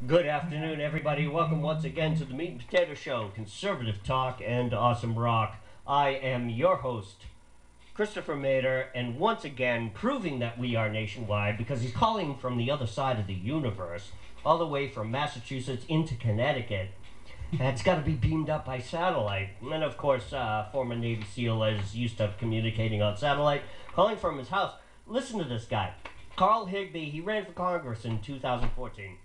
Good afternoon, everybody. Welcome once again to the Meat and Potato Show, conservative talk and awesome rock. I am your host, Christopher Mader, and once again, proving that we are nationwide because he's calling from the other side of the universe, all the way from Massachusetts into Connecticut. And it's got to be beamed up by satellite. And of course, former Navy SEAL is used to communicating on satellite, calling from his house. Listen to this guy. Carl Higbie, he ran for Congress in 2014.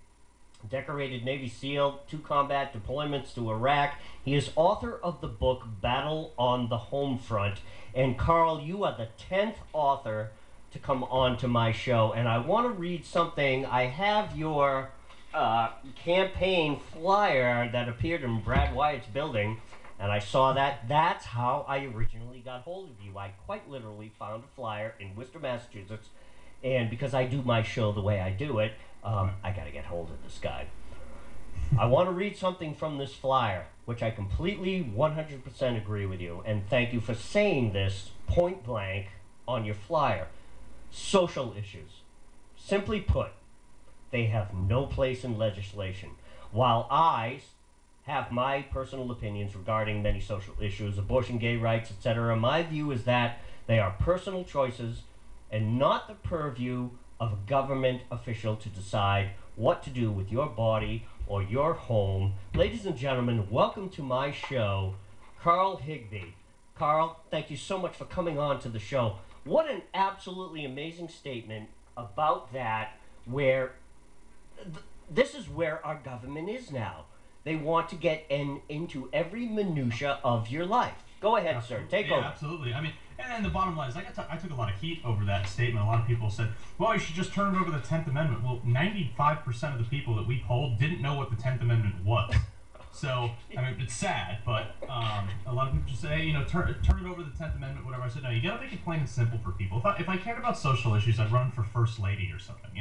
Decorated Navy SEAL, 2 combat deployments to Iraq. He is author of the book Battle on the Home Front. And Carl, you are the 10th author to come on to my show. And I want to read something. I have your campaign flyer that appeared in Brad Wyatt's building. And I saw that. That's how I originally got hold of you. I quite literally found a flyer in Worcester, Massachusetts. And because I do my show the way I do it, I got to get hold of this guy. I want to read something from this flyer, which I completely 100% agree with you. And thank you for saying this point blank on your flyer. Social issues. Simply put, they have no place in legislation. While I have my personal opinions regarding many social issues, abortion, gay rights, etc., my view is that they are personal choices and not the purview of a government official to decide what to do with your body or your home. Ladies and gentlemen, welcome to my show, Carl Higbie. Carl, thank you so much for coming on to the show. What an absolutely amazing statement about that, where this is where our government is now. They want to get into every minutia of your life. Go ahead, Absolutely. sir. Take over. Absolutely. I mean, and the bottom line is, I took a lot of heat over that statement. A lot of people said, well, you should just turn over the 10th Amendment. Well, 95% of the people that we polled didn't know what the 10th Amendment was. So, I mean, it's sad, but a lot of people just say, hey, turn it over the 10th Amendment, whatever. I said, no, you got to make it plain and simple for people. If I cared about social issues, I'd run for First Lady or something,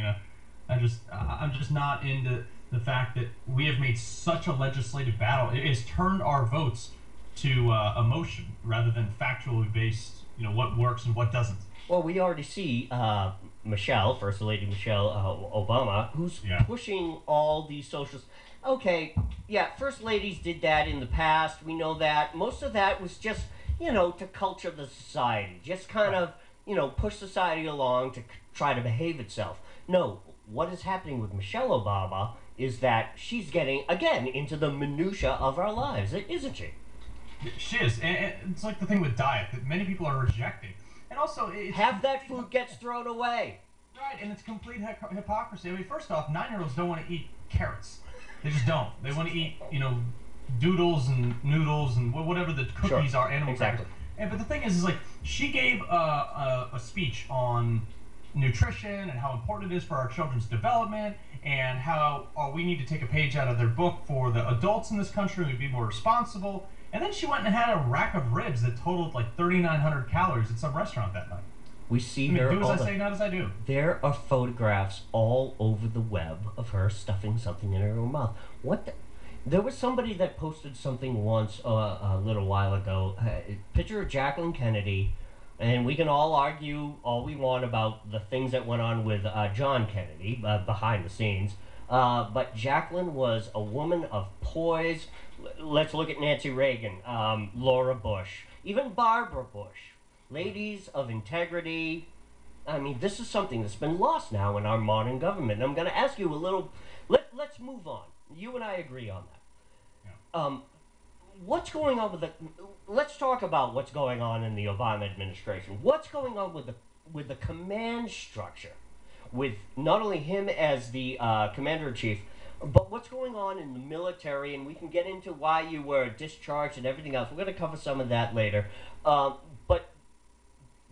I'm just not into the fact that we have made such a legislative battle. It has turned our votes to emotion rather than factually based, what works and what doesn't. Well, we already see Michelle, First Lady Michelle Obama, who's pushing all these socials. Okay, yeah, First Ladies did that in the past. We know that. Most of that was just, to culture the society. Just kind of, push society along to try to behave itself. No, what is happening with Michelle Obama is that she's getting, again, into the minutia of our lives, isn't she? She is. And it's like the thing with diet that many people are rejecting. And also, half that food gets thrown away. Right, and it's complete hypocrisy. I mean, first off, 9-year-olds don't want to eat carrots. They just don't. They want to eat, doodles and noodles and whatever the cookies are, animal crackers. And but the thing is like she gave a speech on nutrition and how important it is for our children's development and how we need to take a page out of their book for the adults in this country and be more responsible. And then she went and had a rack of ribs that totaled like 3,900 calories at some restaurant that night. We see her. Do as I say, not as I do. There are photographs all over the web of her stuffing something in her own mouth. There was somebody that posted something once a little while ago. A picture of Jacqueline Kennedy, and we can all argue all we want about the things that went on with John Kennedy behind the scenes. But Jacqueline was a woman of poise. Let's look at Nancy Reagan, Laura Bush, even Barbara Bush. Ladies of integrity. I mean, this is something that's been lost now in our modern government. And I'm going to ask you a little. Let's move on. You and I agree on that. Yeah. What's going on with let's talk about what's going on in the Obama administration. What's going on with the command structure, with not only him as the commander-in-chief, but what's going on in the military, and we can get into why you were discharged and everything else. We're going to cover some of that later. But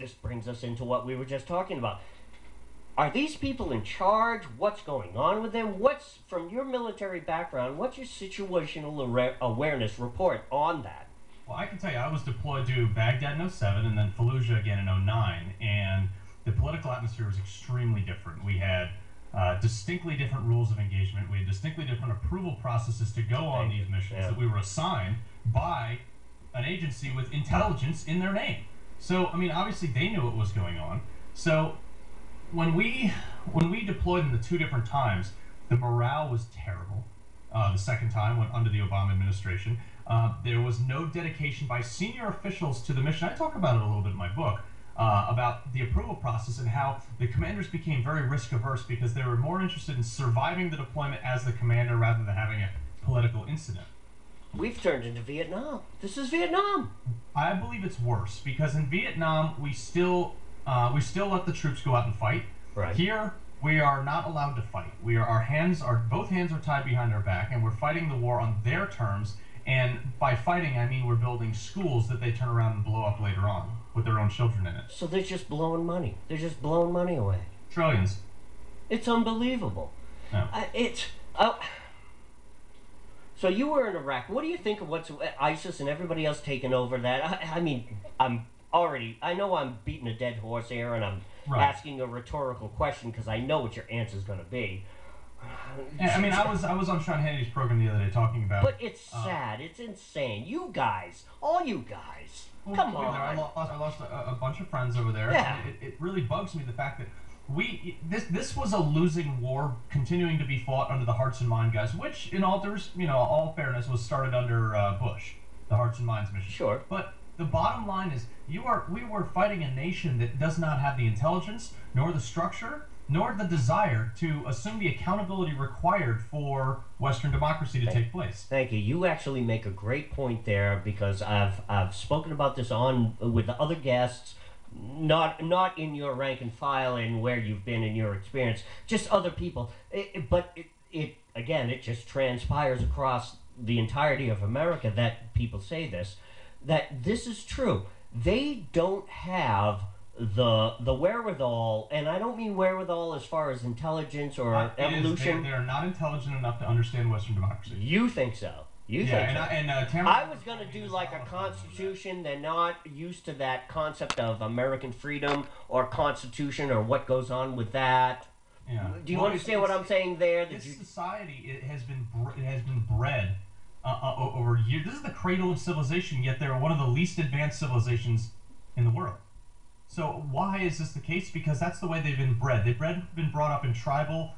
this brings us into what we were just talking about. Are these people in charge? What's going on with them? From your military background, what's your situational awareness report on that? Well, I can tell you, I was deployed to Baghdad in 07 and then Fallujah again in 09, and the political atmosphere was extremely different. We had distinctly different rules of engagement. We had distinctly different approval processes to go on these missions that we were assigned by an agency with intelligence in their name. So, I mean, obviously they knew what was going on. So when we deployed in the 2 different times, The morale was terrible. The second time, went under the Obama administration. There was no dedication by senior officials to the mission. I talk about it a little bit in my book, about the approval process and how the commanders became very risk averse because they were more interested in surviving the deployment as the commander rather than having a political incident. We've turned into Vietnam. This is Vietnam. I believe it's worse because in Vietnam we still let the troops go out and fight. Right. Here we are not allowed to fight. Both hands are tied behind our back, and we're fighting the war on their terms. And by fighting, I mean we're building schools that they turn around and blow up later on with their own children in it. So they're just blowing money. They're just blowing money away. Trillions. It's unbelievable. No. So you were in Iraq. What do you think of what's ISIS and everybody else taking over that? I mean, I know I'm beating a dead horse here, and I'm asking a rhetorical question because I know what your answer is going to be. I mean, I was on Sean Hannity's program the other day talking about. But it's sad. It's insane. You guys, all you guys, come on. I lost a bunch of friends over there. Yeah. And it really bugs me the fact that this was a losing war continuing to be fought under the Hearts and Minds guys, which in all fairness was started under Bush, the Hearts and Minds mission. Sure. But the bottom line is we were fighting a nation that does not have the intelligence, nor the structure, nor the desire to assume the accountability required for Western democracy to take place. Thank you. You actually make a great point there because I've spoken about this with the other guests, not in your rank and file and where you've been in your experience, just other people. But it just transpires across the entirety of America that people say this, that this is true. They don't have the wherewithal, and I don't mean wherewithal as far as intelligence or evolution. They're not intelligent enough to understand Western democracy. You think so? I was going to do like a constitution. They're not used to that concept of American freedom or constitution or what goes on with that. Yeah. Do you understand what I'm saying there? This society it has been bred over years. This is the cradle of civilization, yet they're one of the least advanced civilizations in the world. So why is this the case? Because that's the way they've been bred. They've been brought up in tribal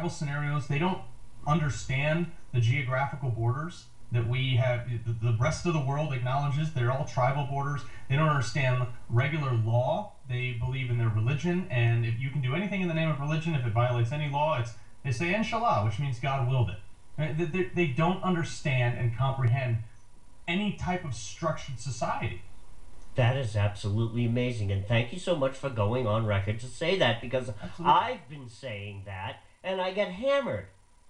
scenarios. They don't understand the geographical borders that we have. The rest of the world acknowledges they're all tribal borders. They don't understand regular law. They believe in their religion, and if you can do anything in the name of religion, if it violates any law, they say Inshallah, which means God willed it. They don't understand and comprehend any type of structured society. That is absolutely amazing, and thank you so much for going on record to say that, because I've been saying that, and I get hammered.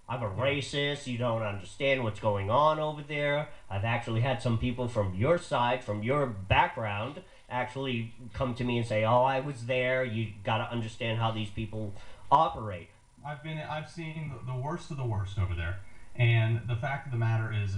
I'm a racist, you don't understand what's going on over there. I've actually had some people from your side, from your background, actually come to me and say, oh, I was there, you gotta understand how these people operate. I've seen the worst of the worst over there, and the fact of the matter is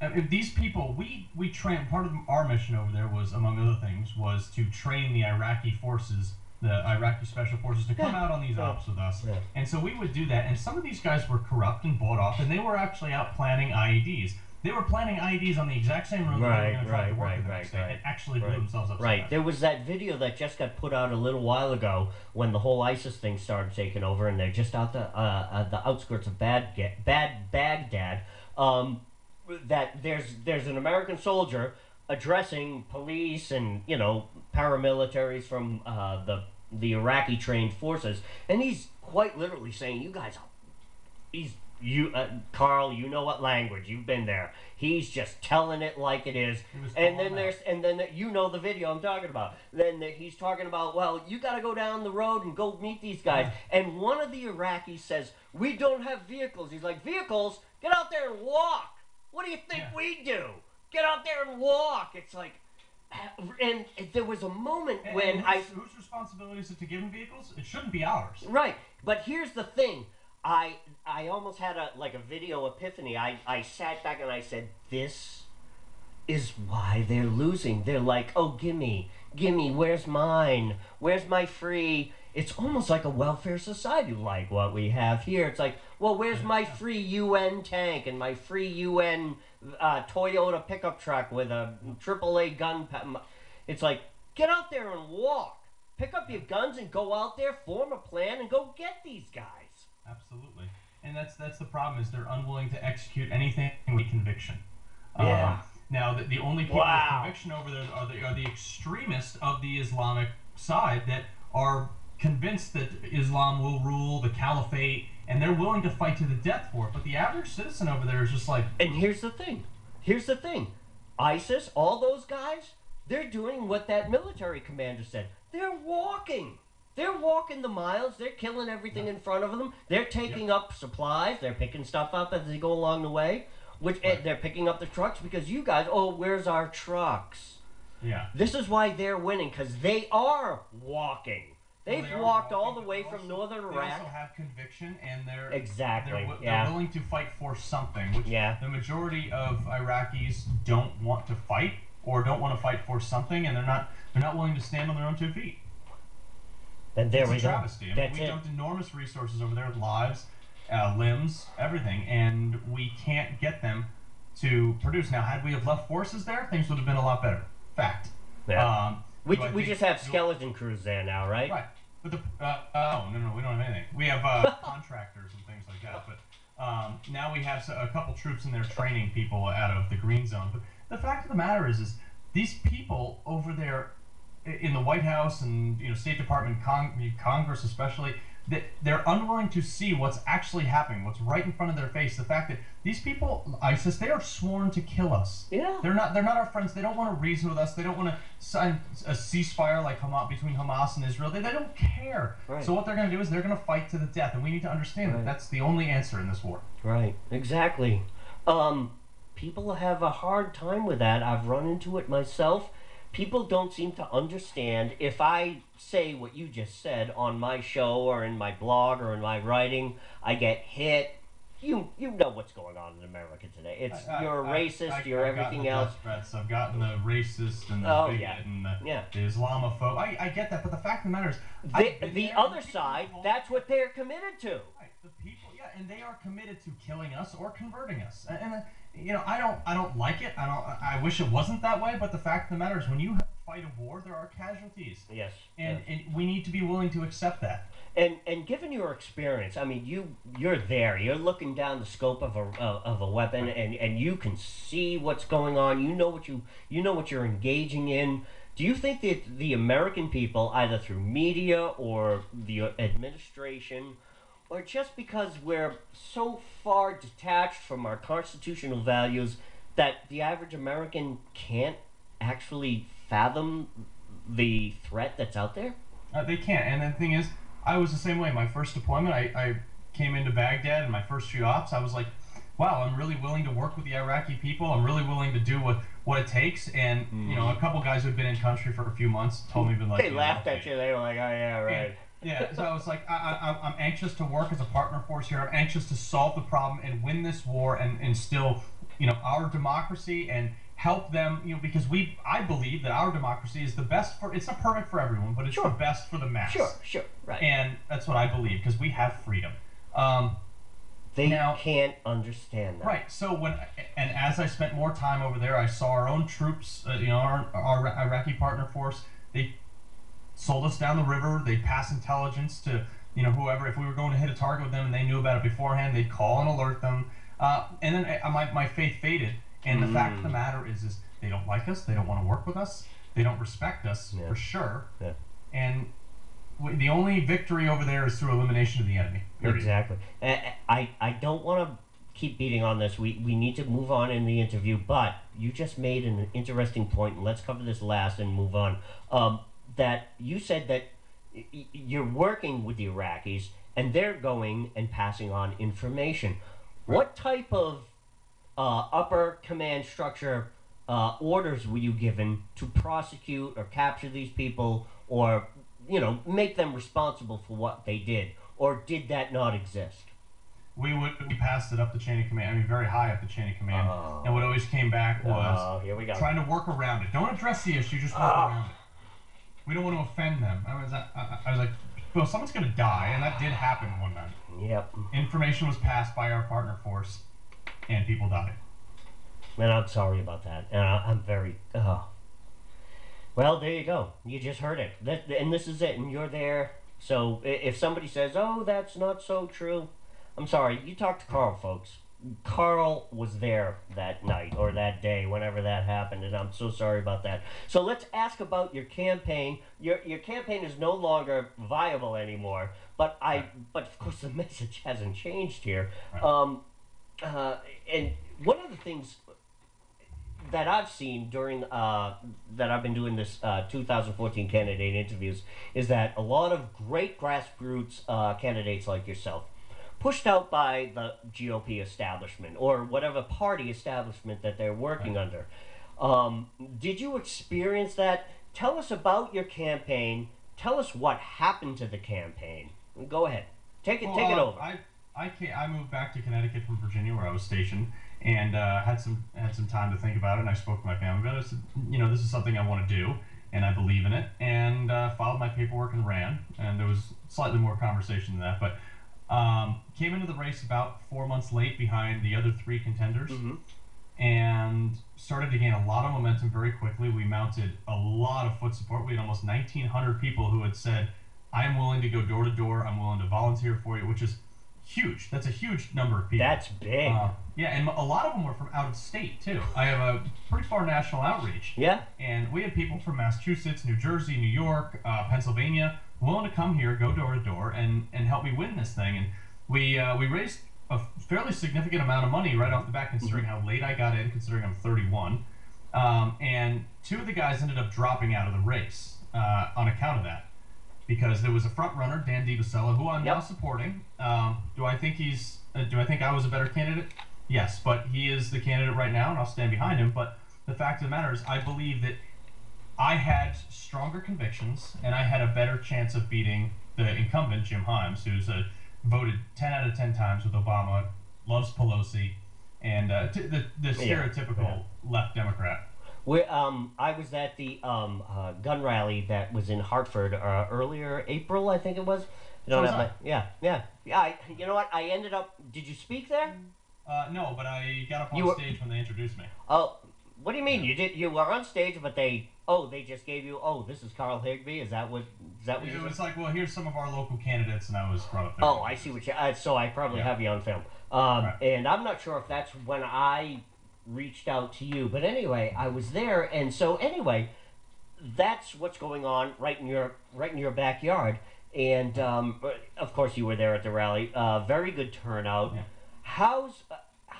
if these people, we train, part of our mission over there was, among other things, was to train the Iraqi forces, the Iraqi special forces, to come out on these ops with us. Yeah. And so we would do that, and some of these guys were corrupt and bought off, and they were actually out planning IEDs. They were planning IEDs on the exact same room that they were going to try to work the next day and actually blew themselves up. Right. There was that video that just got put out a little while ago when the whole ISIS thing started taking over, and they're just out the outskirts of Baghdad. That there's an American soldier addressing police and paramilitaries from the Iraqi trained forces, and he's quite literally saying, "You guys, Carl, you know what language? You've been there." He's just telling it like it is. And then the video I'm talking about. Then he's talking about, well, you got to go down the road and go meet these guys. And one of the Iraqis says, "We don't have vehicles." He's like, "Vehicles? Get out there and walk. What do you think we do? Get out there and walk." It's like, and there was a moment when whose responsibility is it to give them vehicles? It shouldn't be ours. Right. But here's the thing. I almost had a video epiphany. I sat back and I said, this is why they're losing. They're like, oh, gimme, where's mine? Where's my free? It's almost like a welfare society like what we have here. It's like, well, where's my free UN tank and my free UN Toyota pickup truck with a AAA gun? It's like, get out there and walk. Pick up your guns and go out there, form a plan, and go get these guys. Absolutely. And that's the problem, is they're unwilling to execute anything with conviction. Yeah. Now, the only people with conviction over there are the extremists of the Islamic side that are convinced that Islam will rule the caliphate, and they're willing to fight to the death for it. But the average citizen over there is just like... And here's the thing. ISIS, all those guys, they're doing what that military commander said. They're walking. They're walking the miles. They're killing everything in front of them. They're taking up supplies. They're picking stuff up as they go along the way. They're picking up the trucks because you guys, where's our trucks? Yeah. This is why they're winning, because they are walking. They've walked all the way from northern Iraq. They also have conviction, and they're willing to fight for something, which the majority of Iraqis don't want to fight, or don't want to fight for something, and they're not willing to stand on their own 2 feet. And there it's we a travesty. go. We dumped enormous resources over there with lives, limbs, everything, and we can't get them to produce. Now, had we have left forces there, things would have been a lot better. Fact. Yeah. We just have skeleton crews there now, right? Right. But no, we don't have anything. We have contractors and things like that. But now we have a couple troops in there training people out of the green zone. But the fact of the matter is these people over there in the White House and State Department, Congress especially, that they're unwilling to see what's actually happening, what's right in front of their face. The fact that these people, ISIS, they are sworn to kill us. Yeah. They're not our friends. They don't want to reason with us. They don't want to sign a ceasefire like between Hamas and Israel. They don't care. Right. So what they're going to do is they're going to fight to the death, and we need to understand that that's the only answer in this war. Right. Exactly. People have a hard time with that. I've run into it myself. People don't seem to understand. If I say what you just said on my show or in my blog or in my writing, I get hit. You know what's going on in America today. You're a racist. You're everything else. I've gotten the racist and the bigot and the Islamophobe. I get that, but the fact of the matter is, the other side, that's what they're committed to. Right, the people, and they are committed to killing us or converting us. And I don't like it. I wish it wasn't that way. But the fact of the matter is, when you fight a war, there are casualties. Yes. And we need to be willing to accept that. And given your experience, I mean, you're there. You're looking down the scope of a weapon, and you can see what's going on. You know what you're engaging in. Do you think that the American people, either through media or the administration, or just because we're so far detached from our constitutional values, that the average American can't actually fathom the threat that's out there? They can't. And the thing is, I was the same way. My first deployment, I came into Baghdad, and my first few ops, I was like, wow, I'm really willing to work with the Iraqi people. I'm really willing to do what it takes. And, a couple guys who've been in country for a few months told me, they laughed at you. They were like, oh, yeah, right. Yeah, so I was like, I'm anxious to work as a partner force here. I'm anxious to solve the problem and win this war and instill, our democracy and help them, because I believe that our democracy is the best it's not perfect for everyone, but it's the best for the mass. Sure, right. And that's what I believe, because we have freedom. They can't understand that. Right. So as I spent more time over there, I saw our own troops, our Iraqi partner force. They sold us down the river. They'd pass intelligence to whoever. If we were going to hit a target with them and they knew about it beforehand, they'd call and alert them. And then my faith faded. And the fact of the matter is they don't like us. They don't want to work with us. They don't respect us for sure. Yeah. And the only victory over there is through elimination of the enemy. Period. Exactly. I don't want to keep beating on this. We need to move on in the interview, but you just made an interesting point, and let's cover this last and move on. That you said that you're working with the Iraqis, and they're going and passing on information. Right. What type of upper command structure orders were you given to prosecute or capture these people, or make them responsible for what they did, or did that not exist? We passed it up the chain of command. Very high up the chain of command. And what always came back was here we go. Trying to work around it. Don't address the issue, just work around it. We don't want to offend them. I was like, well, someone's going to die, and that did happen one night. Yep. Information was passed by our partner force, and people died. And I'm sorry about that. And I'm very... Well, there you go. You just heard it. And this is it, and you're there. So if somebody says, oh, that's not so true, I'm sorry, you talked to Carl, folks. Carl was there that night or that day, whenever that happened, and I'm so sorry about that. So let's ask about your campaign. Your campaign is no longer viable anymore, but but of course the message hasn't changed here. And one of the things that I've seen during that I've been doing this 2014 candidate interviews is that a lot of great grassroots candidates like yourself, pushed out by the GOP establishment or whatever party establishment that they're working under. Did you experience that? Tell us about your campaign. Tell us what happened to the campaign. Go ahead. Take it over. I moved back to Connecticut from Virginia, where I was stationed, and had some time to think about it. And I spoke to my family about it. I said, this is something I want to do, and I believe in it. And filed my paperwork and ran. And there was slightly more conversation than that, but came into the race about 4 months late behind the other 3 contenders, and started to gain a lot of momentum very quickly. We mounted a lot of foot support. We had almost 1,900 people who had said, "I'm willing to go door to door. I'm willing to volunteer for you," which is huge. That's a huge number of people. That's big. Yeah, and a lot of them were from out of state too. I have a pretty far national outreach. Yeah. And we had people from Massachusetts, New Jersey, New York, Pennsylvania, willing to come here, go door to door, and help me win this thing. And we raised a fairly significant amount of money right off the bat, considering how late I got in, considering I'm 31. And 2 of the guys ended up dropping out of the race on account of that, because there was a front runner, Dan DiBasella, who I'm now supporting. Do I think I was a better candidate? Yes, but he is the candidate right now, and I'll stand behind him. But the fact of the matter is, I believe that I had stronger convictions, and I had a better chance of beating the incumbent, Jim Himes, who's voted 10 out of 10 times with Obama, loves Pelosi, and the stereotypical left Democrat. I was at the gun rally that was in Hartford earlier April, I think it was. You know what? I ended up. Did you speak there? No, but I got up on stage when they introduced me. Oh, what do you mean? You did? You were on stage, but they just gave you. Oh, this is Carl Higbie. Is that what? It was like, well, here's some of our local candidates, and I was brought up there. Oh, I see what you. So I probably have you on film. And I'm not sure if that's when I reached out to you, but anyway, I was there, and so anyway, that's what's going on right in your backyard. And of course, you were there at the rally. Very good turnout. Yeah.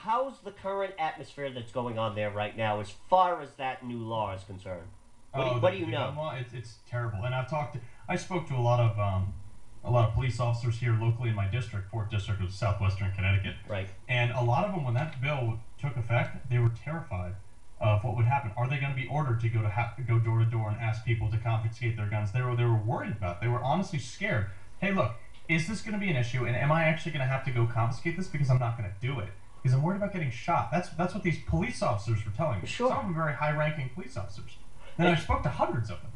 How's the current atmosphere that's going on there right now, as far as that new law is concerned? What do you know? Law, it's terrible. And I spoke to a lot of police officers here locally in my district, 4th District of Southwestern Connecticut. Right. And a lot of them, when that bill took effect, they were terrified of what would happen. Are they going to be ordered to go door to door and ask people to confiscate their guns? They were worried about it. They were honestly scared. Hey, look, is this going to be an issue, and am I actually going to have to go confiscate this because I'm not going to do it? Because I'm worried about getting shot. That's what these police officers were telling me. Sure. Some of them very high-ranking police officers. And I spoke to hundreds of them.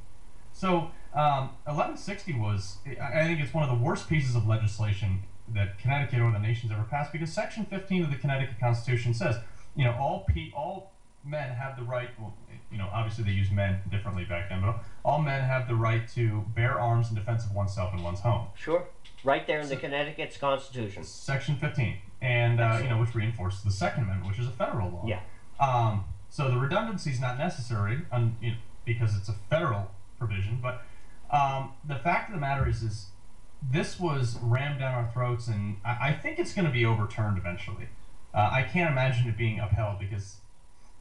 So 1160 was, I think it's one of the worst pieces of legislation that Connecticut or the nation's ever passed, because Section 15 of the Connecticut Constitution says, all men have the right, well, obviously they use men differently back then, but all men have the right to bear arms in defense of oneself and one's home. Sure. Right there in the Connecticut's Constitution. Section 15, and which reinforces the Second Amendment, which is a federal law. Yeah. So the redundancy is not necessary, because it's a federal provision. But the fact of the matter is this was rammed down our throats, and I think it's going to be overturned eventually. I can't imagine it being upheld, because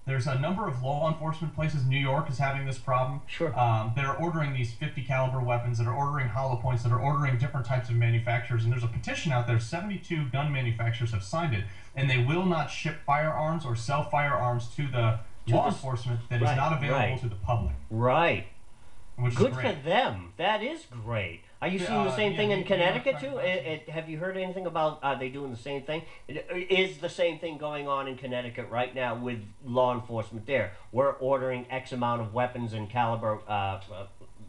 there's a number of law enforcement places. New York is having this problem. Sure. That are ordering these 50 caliber weapons, that are ordering hollow points, that are ordering different types of manufacturers. And there's a petition out there. 72 gun manufacturers have signed it, and they will not ship firearms or sell firearms to the law enforcement that is not available to the public. Right. Which Good is great. for them. That is great. Are you seeing the same thing in Connecticut too? Have you heard anything about? Are they doing the same thing? Is the same thing going on in Connecticut right now with law enforcement there? We're ordering X amount of weapons and caliber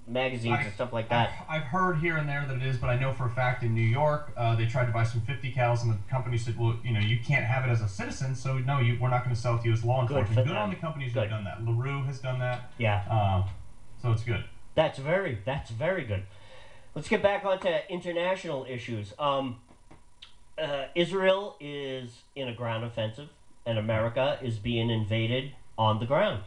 magazines and stuff like that. I've heard here and there that it is, but I know for a fact in New York they tried to buy some 50 cals, and the company said, well, you can't have it as a citizen, so no, we're not going to sell it to you as law enforcement. Good on the companies who've done that. LaRue has done that. Yeah. So it's good. That's very good. Let's get back onto international issues. Israel is in a ground offensive, and America is being invaded on the ground.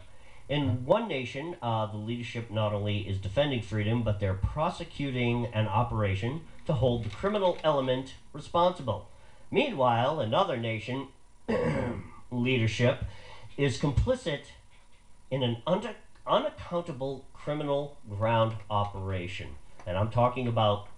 In one nation, the leadership not only is defending freedom, but they're prosecuting an operation to hold the criminal element responsible. Meanwhile, another nation leadership is complicit in an unaccountable criminal ground operation. And I'm talking about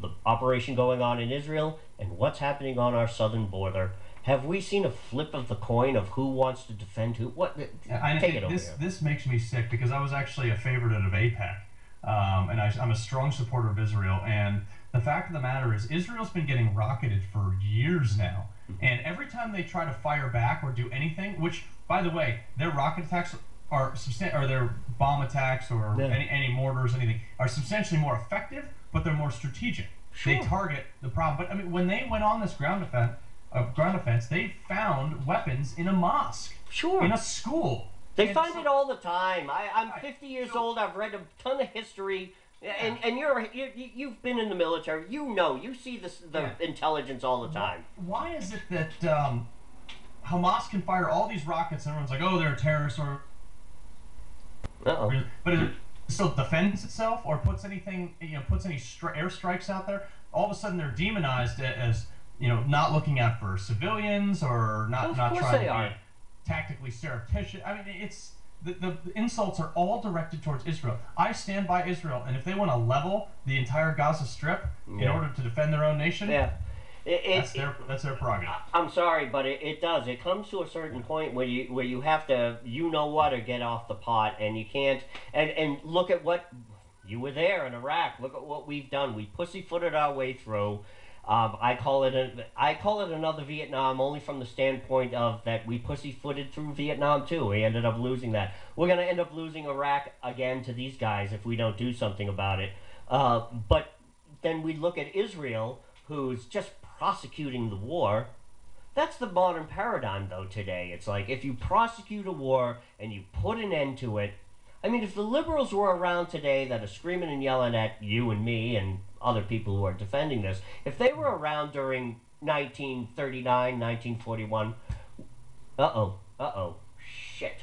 the operation going on in Israel and what's happening on our southern border. Have we seen a flip of the coin of who wants to defend who? What? Take it over here. This makes me sick because I was actually a favorite of AIPAC, and I'm a strong supporter of Israel. And the fact of the matter is, Israel's been getting rocketed for years now. And every time they try to fire back or do anything, which, by the way, their rocket attacks are or their bomb attacks or any mortars, anything, are substantially more effective, but they're more strategic. Sure. They target the problem. But I mean, when they went on this ground offense, they found weapons in a mosque, in a school. They find it all the time. I'm 50 years old. I've read a ton of history. Yeah. And you've been in the military. You see the intelligence all the time. Why is it that Hamas can fire all these rockets and everyone's like, oh, they're terrorists, or but it still defends itself or puts anything, puts any airstrikes out there? All of a sudden they're demonized as not looking out for civilians or not trying to be tactically surreptitious. I mean, it's. The insults are all directed towards Israel. I stand by Israel, and if they want to level the entire Gaza Strip in order to defend their own nation, that's their prerogative. I'm sorry, but it does. It comes to a certain point where you have to, or get off the pot, and you can't. And look at what you were there in Iraq. Look at what we've done. We pussyfooted our way through. I call it another Vietnam, only from the standpoint of that we pussyfooted through Vietnam too. We ended up losing that. We're going to end up losing Iraq again to these guys if we don't do something about it. But then we look at Israel, who's just prosecuting the war. That's the modern paradigm, though, today. It's like if you prosecute a war and you put an end to it. I mean, if the liberals were around today that are screaming and yelling at you and me and other people who are defending this, if they were around during 1939, 1941, shit.